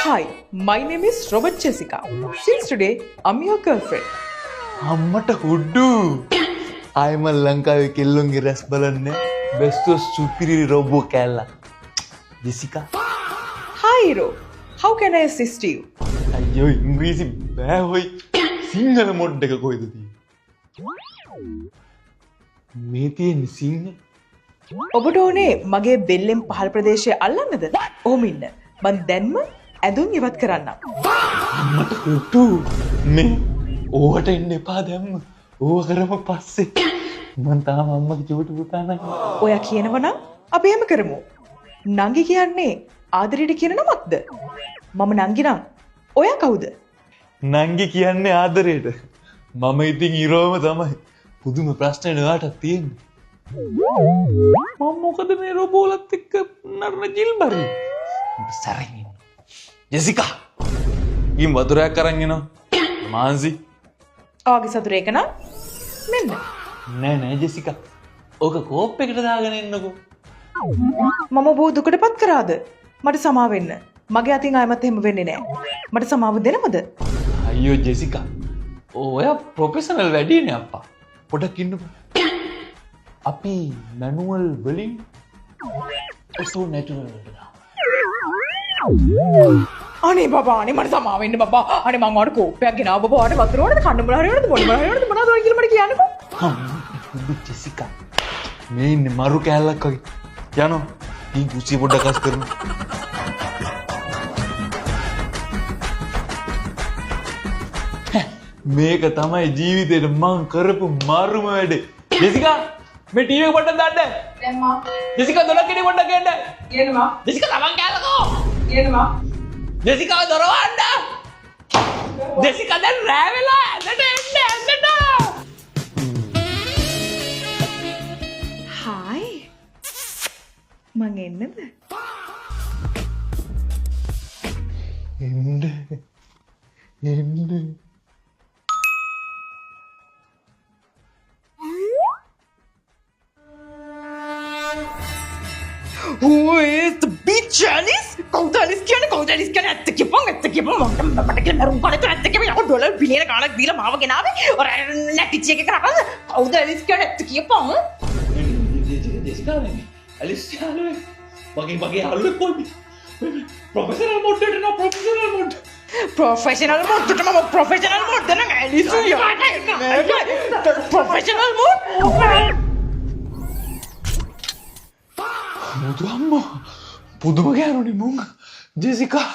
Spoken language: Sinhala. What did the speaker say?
Hi, my name is Robert Jessica. Since today, I'm your girlfriend. අම්මට හුඩ්ඩු ආයම ලංකාවේ කෙල්ලොන්ගේ රැස් බලන්න බෙස්ටෝ සුපිරි රොබෝ කැල්ලා Jessica Hi, Hero. How can I assist you? අයියෝ ඉංග්‍රීසි බෑ හොයි සිංහල මොඩ් එක කොයිද තියෙන්නේ මේ තියෙන්නේ සිංහල ඔබට ඕනේ මගේ බෙල්ලෙන් පහළ ප්‍රදේශය අල්ලන්නද? ඔහොම ඉන්න. මං දැන්ම ඇඳුම් ඉවත් කරන්නම්. අම්මට හුඩ්ඩු මේ ඕවට එන්න එපා දැම්ම ඕව කරම පස්සේ මං තාම අම්මගේ චූටි පුතා නං ඔයා කියනවනම් අපි එහෙම කරමු. නංගි කියන්නේ ආදරයට කියන නමක්ද? මම නංගි නම් ඔයා කවුද? නංගි කියන්නේ ආදරයට මම ඉතින් ඉරෝම තමයි පුදුම ප්‍රශ්න ඔයාටත් තියෙන්නේ මම මොකද මේ රොබෝලත් එක්ක නරන ජිල්බරි සරගෙන ජෙසිකා ඊම් වතුරයක් අරන් එනවා මාන්සි ඔයාගේ සතුර එක නම් මෙන්න. නෑ ජෙසිකා ඕක කෝප් එකට දාගෙන එන්නකෝ මම ඔබ දුකටපත් කරාද? මට සමාව වෙන්න. මගේ අතින් ආයමත් එහෙම වෙන්නේ නෑ. මට සමාව දෙනවද? අයියෝ ජෙසිකා ඔයා ප්‍රොෆෙෂනල් වැඩිනේ අප්පා පොඩක් ඉන්නකෝ අපි මැනුවල් වලින් ඔසෝ නැචරල් වලට අනේ බබා අනේ මට සමාව වෙන්න බබා. අනේ මං ඔයාලට කෝප්පයක් ගෙනාව බබා. අනේ වතුර ඕනද? කන්න මොනවා හරි ඕනද? මොනවා හරි ඕනද? මොනවද ඔය කියලා මට කියන්නකෝ. ජෙසිකා මේ ඉන්නේ මරු කෑල්ලක් වගේ යනවා ඊ කුසිය පොඩ්ඩක් අස් කරමු මේක තමයි ජීවිතේට මං කරපු මරුම වැඩේ ජෙසිකා මේ ටීවී එක පොඩ්ඩක් දාන්න දැම්මා. ජෙසිකා දොර කෙඩි පොඩ්ඩක් ගන්න ගේනවා. ජෙසිකා තමන් කෑල්ලකෝ ගේනවා. ජෙසිකා දොර වහන්න ජෙසිකා දැන් රෑ වෙලා ඇඳට එන්න Hi. මං එන්නද? එන්න Who is the bitch Alice? කවුද Alice කියන්නේ? කවුද Alice කියන්නේ? ඇත්ත කියපන් මට කියලා මරුම් කණේ ඇත්ත කියපන් යකෝ ඩොලර් බිලියන ගාණක් දීලා මාව ගෙනාවේ ඔර නැටිචි එකේ කරපන් කවුද Alice කියන්නේ? ඇත්ත කියපන් ජෙසිකා නේ ඇලිස් යාළුවේ මගේ යාළුවෙක් කොල්බි ප්‍රොෆෙෂනල් මොඩ් එකට නෝ ප්‍රොෆෙෂනල් මොඩ් ප්‍රොෆෙෂනල් මොඩ්ට මම ප්‍රොෆෙෂනල් මොඩ් නම් Alice යට ප්‍රොෆෙෂනල් මොඩ් මුතු අම්මෝ පුදුම ගෑනුනේ මුං ජෙසිකා